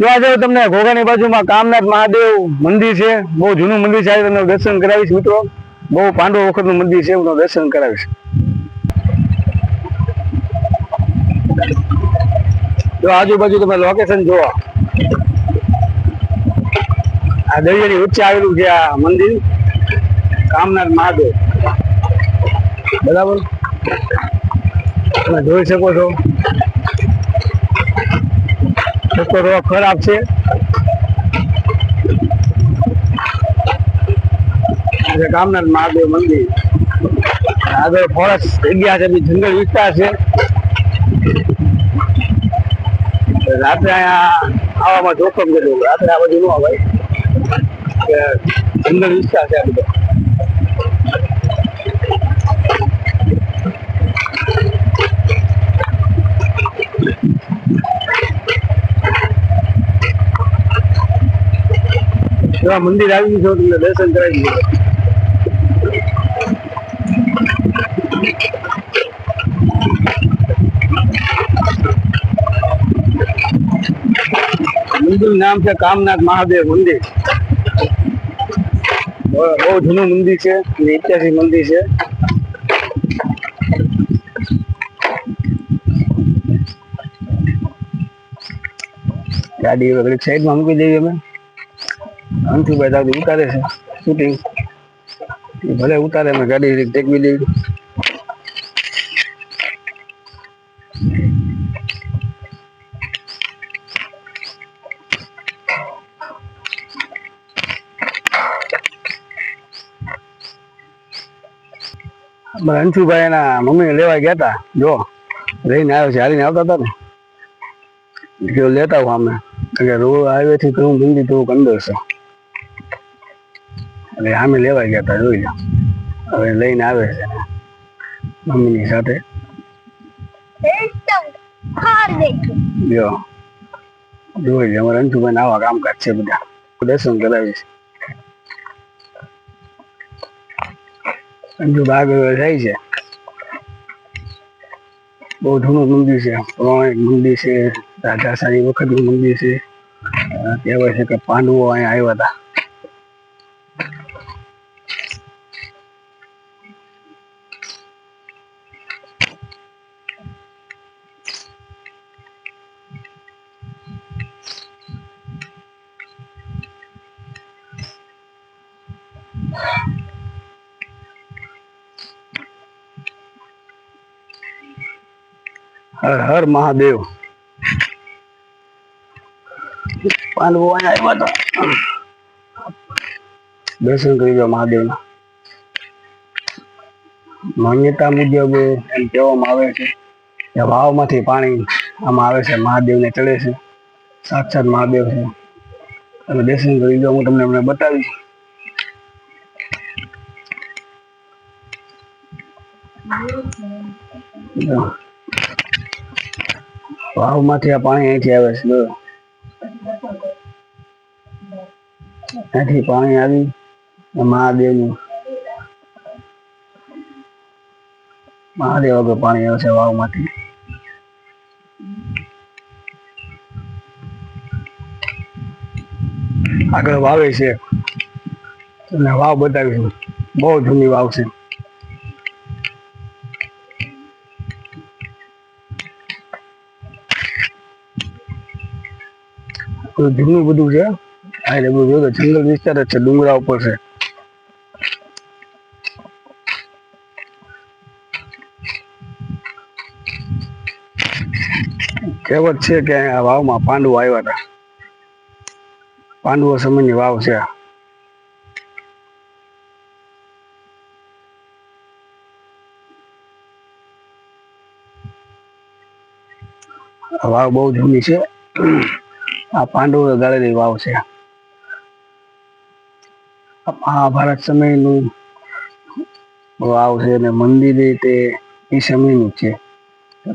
જો આજે તમને ઘોઘાની બાજુમાં કામનાથ મહાદેવ મંદિર છે, બહુ જૂનું મંદિર છે. તમને દર્શન કરાવીશ મિત્રો. બહુ પાંડવો વખતનું મંદિર છે, હું દર્શન કરાવીશ. જો આજુબાજુ તમે લોકેશન જુઓ, આ દરિયાની વચ્ચે આવેલું છે આ મંદિર કામનાથ મહાદેવ. બરાબર, તમે જોઈ શકો છો. રસ્તો થોડો ખરાબ છે. કામનાથ મહાદેવ મંદિર આગળ ફોરેસ્ટ જગ્યા છે, જંગલ વિસ્તાર છે. રાત્રે અહીંયા આવવામાં જોખમ છે, રાત્રે આ બાજુ ન આવે, જંગલ વિસ્તાર છે આ બધો. મંદિર આવી ગયું, તમને દર્શન કરાવી દીધું. મંદિર નામ છે કામનાથ મહાદેવ મંદિર. બહુ જૂનું મંદિર છે, ઐતિહાસિક મંદિર છે. ગાડી વગેરે સાઈડમાં મૂકી દઈએ અમે. અંશુભાઈ દાદુ ઉતારે છે શૂટિંગ, ભલે ઉતારે, અમે ગાડી ટેકવી દઈએ. અંશુભાઈ એના મમ્મી લેવા ગયા હતા, જો લઈને આવ્યો છે, હારીને આવતા હતા ને, જો લેતા હું અમે. રોડ હાઈવે થી ઘણું મંદિર થોડુંક અંદર છે, એટલે અમે લેવા ગયા હતા. જોઈ લો, હવે લઈને આવે છે મમ્મીની સાથે. જો જોઈ લો, અમારે અંશુભાઈ ને આવા કામકાજ છે બધા. દર્શન કરાવીશ. અંશુભાઈ આગળ થાય છે. બહુ જૂનું મંદિર છે, પૌરાણિક મંદિર છે, રાજાશાહી વખતનું મંદિર છે. કહેવાય છે કે પાંડવો અહીંયા આવ્યા હતા. હર હર મહાદેવ. પાંડવો અહીંયા આવ્યા હતા, દર્શન કરી દો મહાદેવના. માન્યતા મુજબ એમ કહેવામાં આવે છે કે વાવમાંથી પાણી આમાં આવે છે, મહાદેવને ચડે છે. સાક્ષાત મહાદેવ છે. તમે દર્શન કરી દો, હું તમને એમને બતાવીશ. વાવમાંથી આ પાણી અહીંથી આવે છે. અહીંથી પાણી આવી મહાદેવ આગળ પાણી આવે છે વાવમાંથી. આગળ વાવે છે, તમને વાવ બતાવીશું. બહુ જૂની વાવ છે. જૂનું બધું છે. આ બધું જો જંગલ વિસ્તાર જ છે, ડુંગરા ઉપર છે. કહેવત છે કે આ વાવમાં પાંડવો આવ્યા હતા. પાંડવો સમયની વાવ છે. આ વાવ બહુ જૂની છે. આ પાંડવો ગાળેલી વાવ છે. મહાભારત સમયનું વાવ છે, અને મંદિર તે એ સમયનું છે.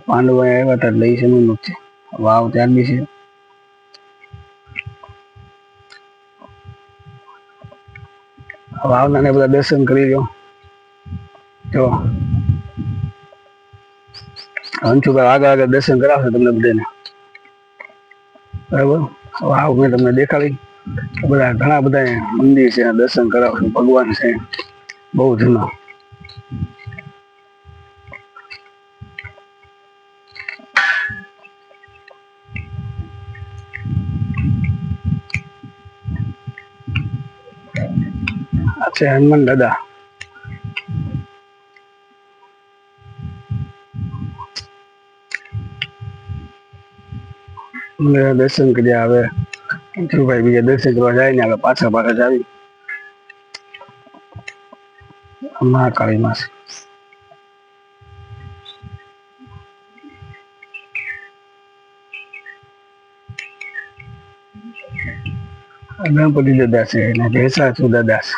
પાંડવો આવ્યા હતા એટલે એ સમયનું છે. વાવ ત્યારની છે. વાવના બધા દર્શન કરી લો. જો અંશુભાઈ આગળ આગળ દર્શન કરાવશે તમને બધાને, બરાબર. વાવ મેં તમને દેખાડી. બધા ઘણા બધા મંદિર છે, દર્શન કરાવશું. ભગવાન છે બહુ જૂના. આ છે હનુમાન દાદા. દર્શન કર્યા. હવે ભાઈ બીજા દર્શન કરવા જાય ને હવે પાછા જ આવી મહાકાળી માં. ગણપતિ દાદા છે અને ભેસાસુ દાદા છે.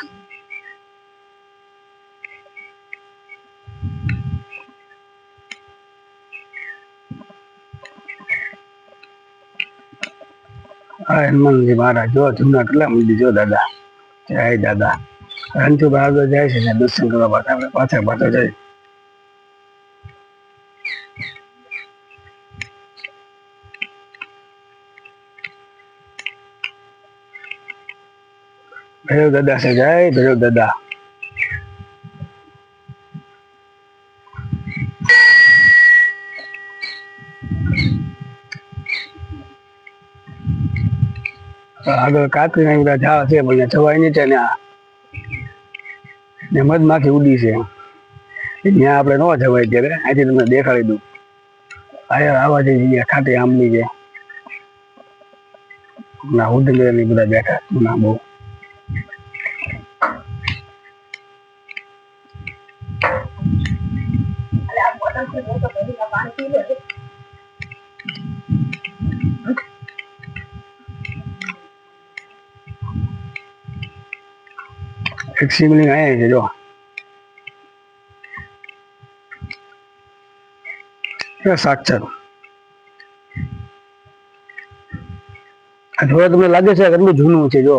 હા હનુમાનજી મહારાજ જો જૂના કેટલા મંદિર જો દાદા. જય દાદા. રણછોડ આગળ જાય છે દર્શન કરવા પાછા જાય. ભૈરવ દાદા છે. જય ભૈરવ દાદા. આગળ કાંકરી બધા ઝાડ છે પણ જવાય નહીં છે ને મધમાખી ઉડી છે. ત્યાં આપણે ન જવાય અત્યારે. અહીંથી તમને દેખાડી દઉં. અહીંયા આવા જે જગ્યા ખાટી આંબલી છે. ના ઉડલે ની બધા બેઠા ના બહુ. એક શિવલિંગ અહીંયા છે જો. સાક્ષાત જોવા તમને લાગે છે કેટલું જૂનું છે જો.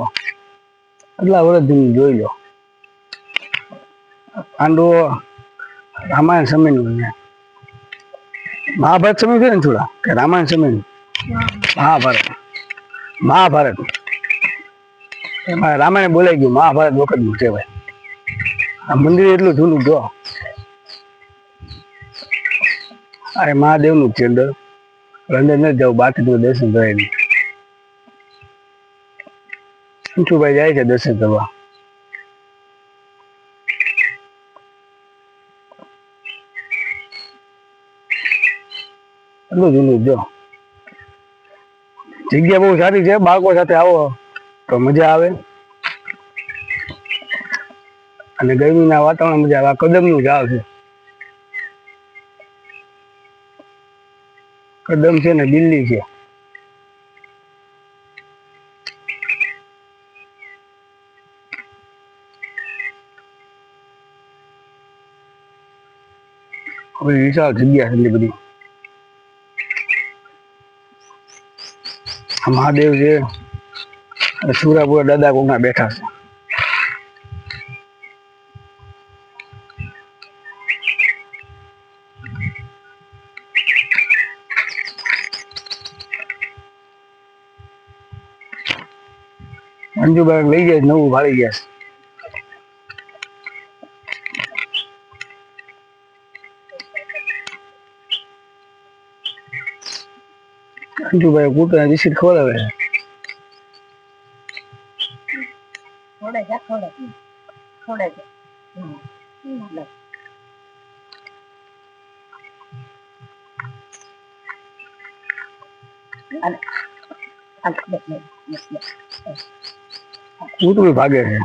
કેટલા વર્ષ જૂનું જોઈ લો. પાંડવો રામાયણ સમયનું છે. મહાભારત સમય છે ને થોડા કે રામાયણ સમયનું. મહાભારત એમાં રામાયણ બોલાઈ ગયું. મહાભારત વખત નું કહેવાય. આ મંદિર એટલું જૂનું જો. અરે મહાદેવ નું છે અંદર. અંદર ન જાવ બાકી તો દર્શન કરાય નહીં. ભાઈ જાય છે દર્શન કરવા. એટલું જૂનું જો. જગ્યા બહુ સારી છે. બાળકો સાથે આવો તો મજા આવે. અને ગરમીના વાતાવરણ મજા આવે. આ કદમનું ઝાડ છે. કદમ છે ને દિલ્હી છે. વિશાળ જગ્યા છે બધી. મહાદેવ છે. સુરાપુરા દાદા કોકના બેઠા છે. અંજુભાઈ લઈ જાય નવું ભાળી ગયા. અંજુભાઈ કૂતરા બિસ્કિટ ખવડાવે છે. કૂતરું ભાગે છે.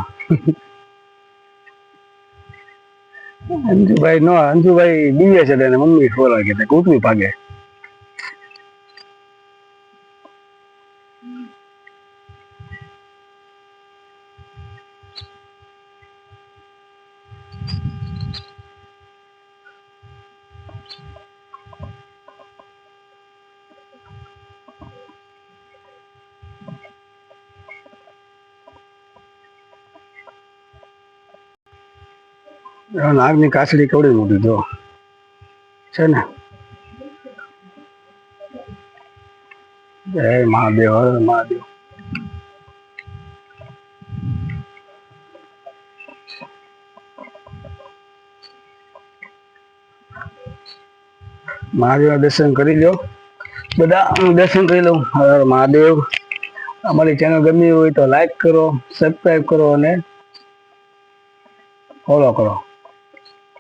અંજુભાઈ દીવે છે તેને મમ્મી ખવડાવે કે કૂતરું ભાગે. નાગની કાસડી કેવડી મોટી જો છે ને. જય મહાદેવ, હર મહાદેવ. મહાદેવના દર્શન કરી લો બધા, હું દર્શન કરી લઉં. હર મહાદેવ. અમારી ચેનલ ગમી હોય તો લાઈક કરો, સબસ્ક્રાઈબ કરો અને ફોલો કરો.